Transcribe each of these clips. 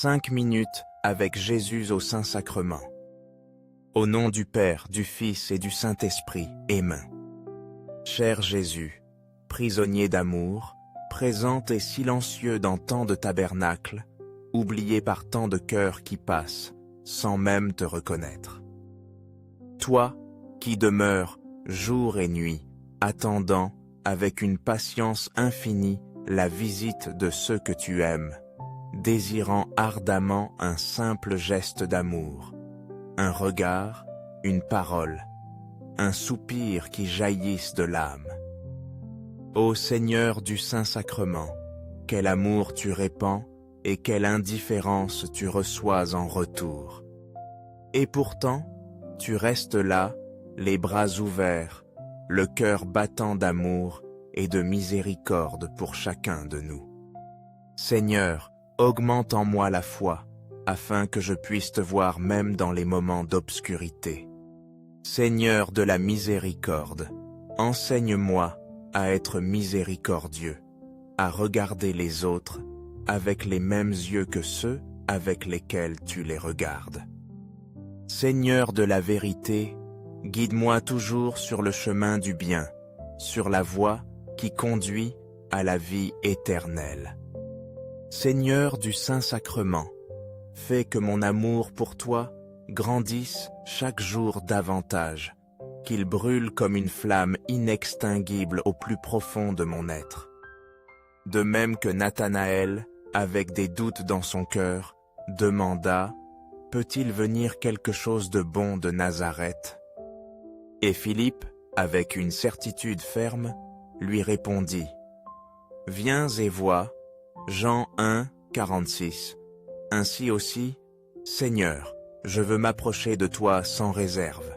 5 minutes avec Jésus au Saint-Sacrement. Au nom du Père, du Fils et du Saint-Esprit, Amen. Cher Jésus, prisonnier d'amour, présent et silencieux dans tant de tabernacles, oublié par tant de cœurs qui passent, sans même te reconnaître. Toi, qui demeures, jour et nuit, attendant, avec une patience infinie, la visite de ceux que tu aimes, désirant ardemment un simple geste d'amour, un regard, une parole, un soupir qui jaillisse de l'âme. Ô Seigneur du Saint-Sacrement, quel amour tu répands et quelle indifférence tu reçois en retour. Et pourtant, tu restes là, les bras ouverts, le cœur battant d'amour et de miséricorde pour chacun de nous. Seigneur, augmente en moi la foi, afin que je puisse te voir même dans les moments d'obscurité. Seigneur de la miséricorde, enseigne-moi à être miséricordieux, à regarder les autres avec les mêmes yeux que ceux avec lesquels tu les regardes. Seigneur de la vérité, guide-moi toujours sur le chemin du bien, sur la voie qui conduit à la vie éternelle. Seigneur du Saint-Sacrement, fais que mon amour pour toi grandisse chaque jour davantage, qu'il brûle comme une flamme inextinguible au plus profond de mon être. De même que Nathanaël, avec des doutes dans son cœur, demanda « Peut-il venir quelque chose de bon de Nazareth ?» Et Philippe, avec une certitude ferme, lui répondit « Viens et vois » Jean 1, 46. Ainsi aussi, Seigneur, je veux m'approcher de toi sans réserve.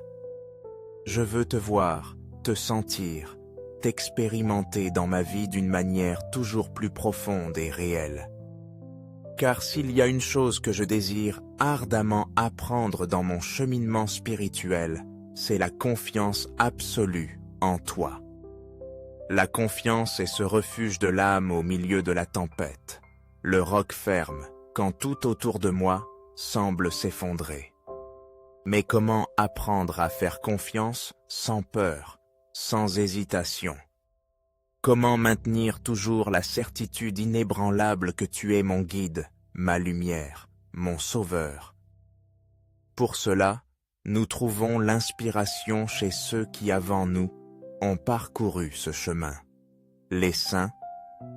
Je veux te voir, te sentir, t'expérimenter dans ma vie d'une manière toujours plus profonde et réelle. Car s'il y a une chose que je désire ardemment apprendre dans mon cheminement spirituel, c'est la confiance absolue en toi. La confiance est ce refuge de l'âme au milieu de la tempête, le roc ferme quand tout autour de moi semble s'effondrer. Mais comment apprendre à faire confiance sans peur, sans hésitation? Comment maintenir toujours la certitude inébranlable que tu es mon guide, ma lumière, mon sauveur? Pour cela, nous trouvons l'inspiration chez ceux qui avant nous ont parcouru ce chemin. Les saints,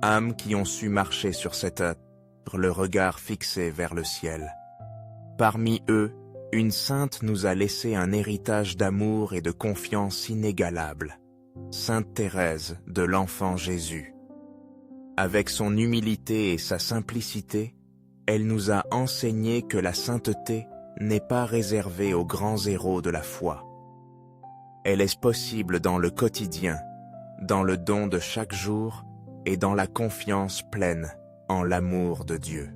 âmes qui ont su marcher sur cette œuvre, le regard fixé vers le ciel. Parmi eux, une sainte nous a laissé un héritage d'amour et de confiance inégalable, Sainte Thérèse de l'Enfant Jésus. Avec son humilité et sa simplicité, elle nous a enseigné que la sainteté n'est pas réservée aux grands héros de la foi. Elle est possible dans le quotidien, dans le don de chaque jour et dans la confiance pleine en l'amour de Dieu.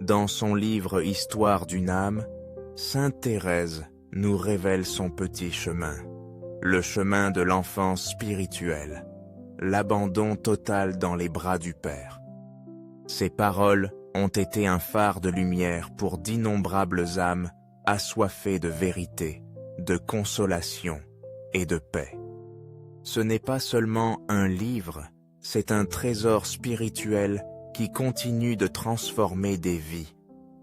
Dans son livre Histoire d'une âme, Sainte Thérèse nous révèle son petit chemin, le chemin de l'enfance spirituelle, l'abandon total dans les bras du Père. Ses paroles ont été un phare de lumière pour d'innombrables âmes assoiffées de vérité, de consolation et de paix. Ce n'est pas seulement un livre, c'est un trésor spirituel qui continue de transformer des vies,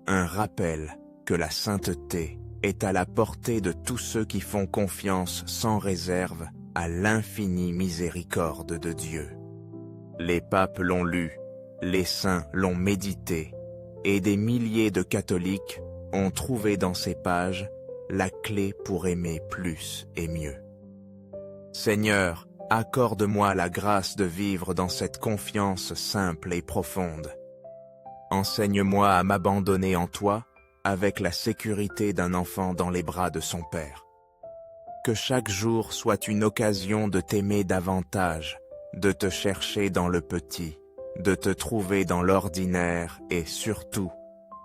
un rappel que la sainteté est à la portée de tous ceux qui font confiance sans réserve à l'infinie miséricorde de Dieu. Les papes l'ont lu, les saints l'ont médité, et des milliers de catholiques ont trouvé dans ces pages la clé pour aimer plus et mieux. Seigneur, accorde-moi la grâce de vivre dans cette confiance simple et profonde. Enseigne-moi à m'abandonner en toi avec la sécurité d'un enfant dans les bras de son Père. Que chaque jour soit une occasion de t'aimer davantage, de te chercher dans le petit, de te trouver dans l'ordinaire et surtout,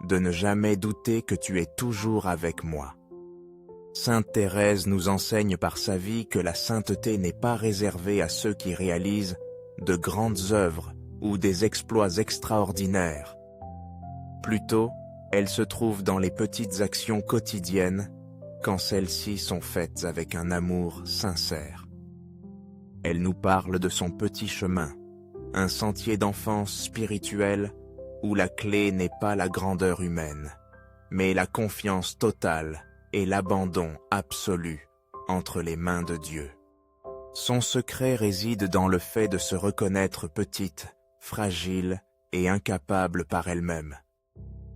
de ne jamais douter que tu es toujours avec moi. Sainte Thérèse nous enseigne par sa vie que la sainteté n'est pas réservée à ceux qui réalisent de grandes œuvres ou des exploits extraordinaires. Plutôt, Elle se trouve dans les petites actions quotidiennes, quand celles-ci sont faites avec un amour sincère. Elle nous parle de son petit chemin, un sentier d'enfance spirituelle où la clé n'est pas la grandeur humaine, mais la confiance totale et l'abandon absolu entre les mains de Dieu. Son secret réside dans le fait de se reconnaître petite, fragile et incapable par elle-même.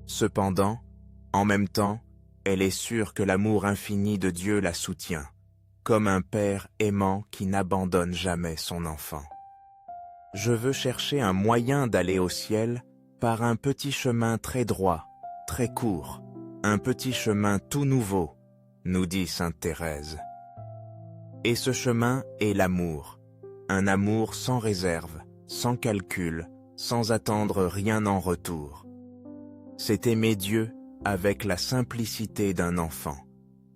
Cependant, en même temps, elle est sûre que l'amour infini de Dieu la soutient, comme un père aimant qui n'abandonne jamais son enfant. Je veux chercher un moyen d'aller au ciel par un petit chemin très droit, très court, un petit chemin tout nouveau, nous dit sainte Thérèse. Et ce chemin est l'amour, un amour sans réserve, sans calcul, sans attendre rien en retour. C'est aimer Dieu avec la simplicité d'un enfant,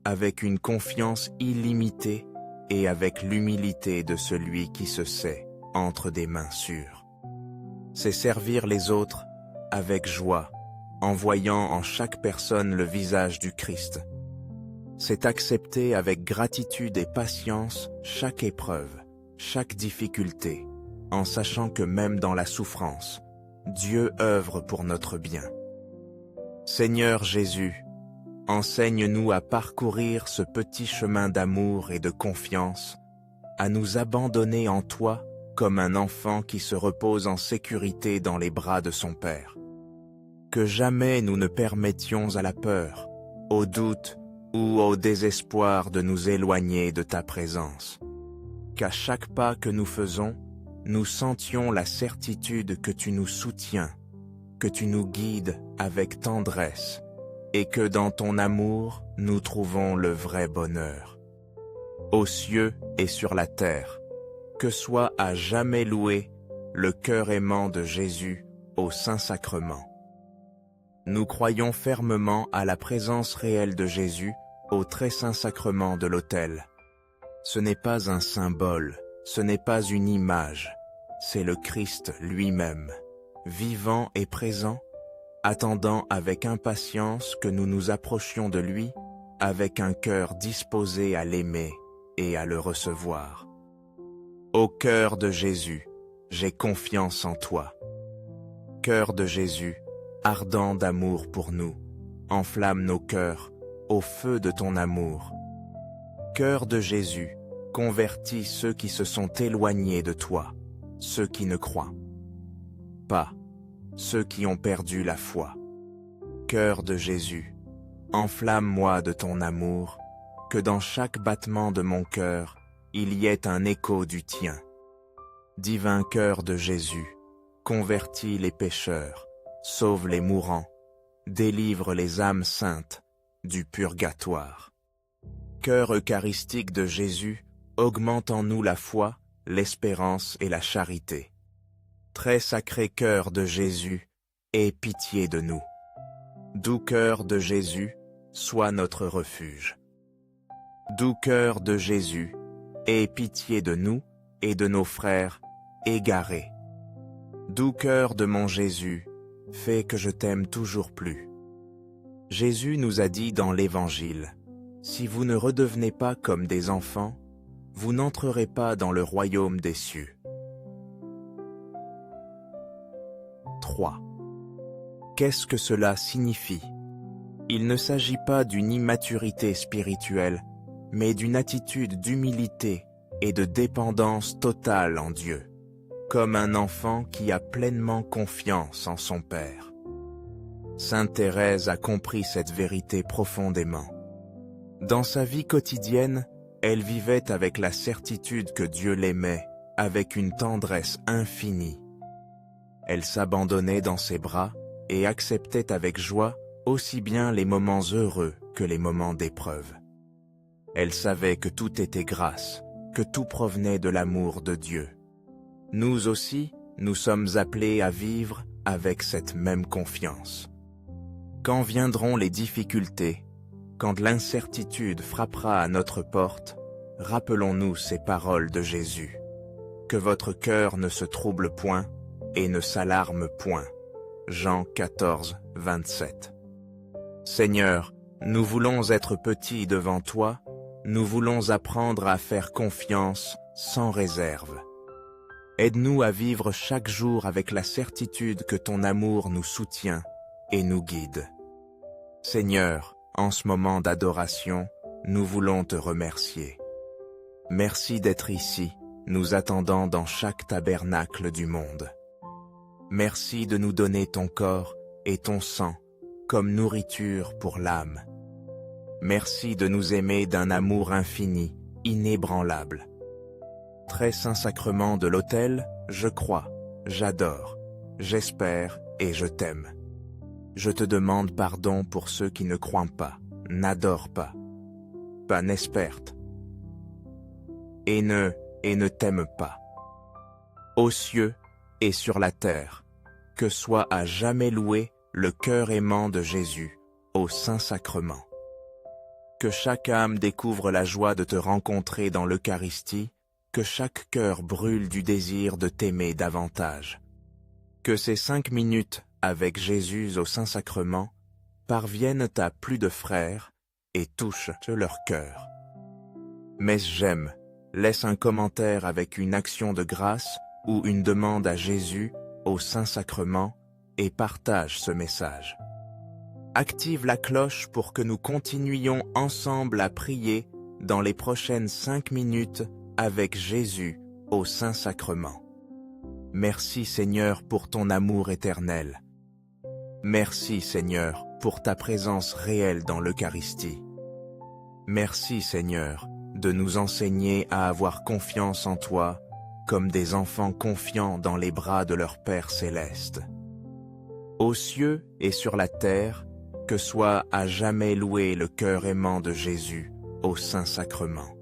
avec une confiance illimitée et avec l'humilité de celui qui se sait entre des mains sûres. C'est servir les autres avec joie, en voyant en chaque personne le visage du Christ. C'est accepter avec gratitude et patience chaque épreuve, chaque difficulté, en sachant que même dans la souffrance, Dieu œuvre pour notre bien. Seigneur Jésus, enseigne-nous à parcourir ce petit chemin d'amour et de confiance, à nous abandonner en toi comme un enfant qui se repose en sécurité dans les bras de son Père. Que jamais nous ne permettions à la peur, au doute ou au désespoir de nous éloigner de ta présence. Qu'à chaque pas que nous faisons, nous sentions la certitude que tu nous soutiens, que tu nous guides avec tendresse et que dans ton amour, nous trouvons le vrai bonheur. Aux cieux et sur la terre, que soit à jamais loué le cœur aimant de Jésus au Saint-Sacrement. Nous croyons fermement à la présence réelle de Jésus au très saint sacrement de l'autel. Ce n'est pas un symbole, ce n'est pas une image, c'est le Christ lui-même, vivant et présent, attendant avec impatience que nous nous approchions de lui, avec un cœur disposé à l'aimer et à le recevoir. Ô cœur de Jésus, j'ai confiance en toi. Cœur de Jésus, ardent d'amour pour nous, enflamme nos cœurs au feu de ton amour. Cœur de Jésus, convertis ceux qui se sont éloignés de toi, ceux qui ne croient pas, ceux qui ont perdu la foi. Cœur de Jésus, enflamme-moi de ton amour, que dans chaque battement de mon cœur, il y ait un écho du tien. Divin cœur de Jésus, convertis les pécheurs, sauve les mourants, délivre les âmes saintes du purgatoire. Cœur eucharistique de Jésus, augmente en nous la foi, l'espérance et la charité. Très sacré cœur de Jésus, aie pitié de nous. Doux cœur de Jésus, sois notre refuge. Doux cœur de Jésus, aie pitié de nous et de nos frères égarés. Doux cœur de mon Jésus, fais que je t'aime toujours plus. Jésus nous a dit dans l'Évangile, « Si vous ne redevenez pas comme des enfants, vous n'entrerez pas dans le royaume des cieux. » 3. Qu'est-ce que cela signifie? Il ne s'agit pas d'une immaturité spirituelle, mais d'une attitude d'humilité et de dépendance totale en Dieu, comme un enfant qui a pleinement confiance en son Père. Sainte Thérèse a compris cette vérité profondément. Dans sa vie quotidienne, elle vivait avec la certitude que Dieu l'aimait, avec une tendresse infinie. Elle s'abandonnait dans ses bras et acceptait avec joie aussi bien les moments heureux que les moments d'épreuve. Elle savait que tout était grâce, que tout provenait de l'amour de Dieu. Nous aussi, nous sommes appelés à vivre avec cette même confiance. Quand viendront les difficultés, quand l'incertitude frappera à notre porte, rappelons-nous ces paroles de Jésus. Que votre cœur ne se trouble point et ne s'alarme point. Jean 14, 27. Seigneur, nous voulons être petits devant toi, nous voulons apprendre à faire confiance sans réserve. Aide-nous à vivre chaque jour avec la certitude que ton amour nous soutient et nous guide. Seigneur, en ce moment d'adoration, nous voulons te remercier. Merci d'être ici, nous attendant dans chaque tabernacle du monde. Merci de nous donner ton corps et ton sang comme nourriture pour l'âme. Merci de nous aimer d'un amour infini, inébranlable. Très saint sacrement de l'autel, je crois, j'adore, j'espère et je t'aime. Je te demande pardon pour ceux qui ne croient pas, n'adorent pas n'espèrent et ne t'aiment pas. Aux cieux et sur la terre, que soit à jamais loué le cœur aimant de Jésus, au Saint-Sacrement. Que chaque âme découvre la joie de te rencontrer dans l'Eucharistie, que chaque cœur brûle du désir de t'aimer davantage. Que ces 5 minutes avec Jésus au Saint-Sacrement parviennent à plus de frères et touchent leur cœur. Mais j'aime, laisse un commentaire avec une action de grâce ou une demande à Jésus au Saint-Sacrement et partage ce message. Active la cloche pour que nous continuions ensemble à prier dans les prochaines 5 minutes avec Jésus au Saint-Sacrement. Merci Seigneur pour ton amour éternel. Merci Seigneur pour ta présence réelle dans l'Eucharistie. Merci Seigneur de nous enseigner à avoir confiance en toi comme des enfants confiants dans les bras de leur Père céleste. Aux cieux et sur la terre, que soit à jamais loué le cœur aimant de Jésus au Saint-Sacrement.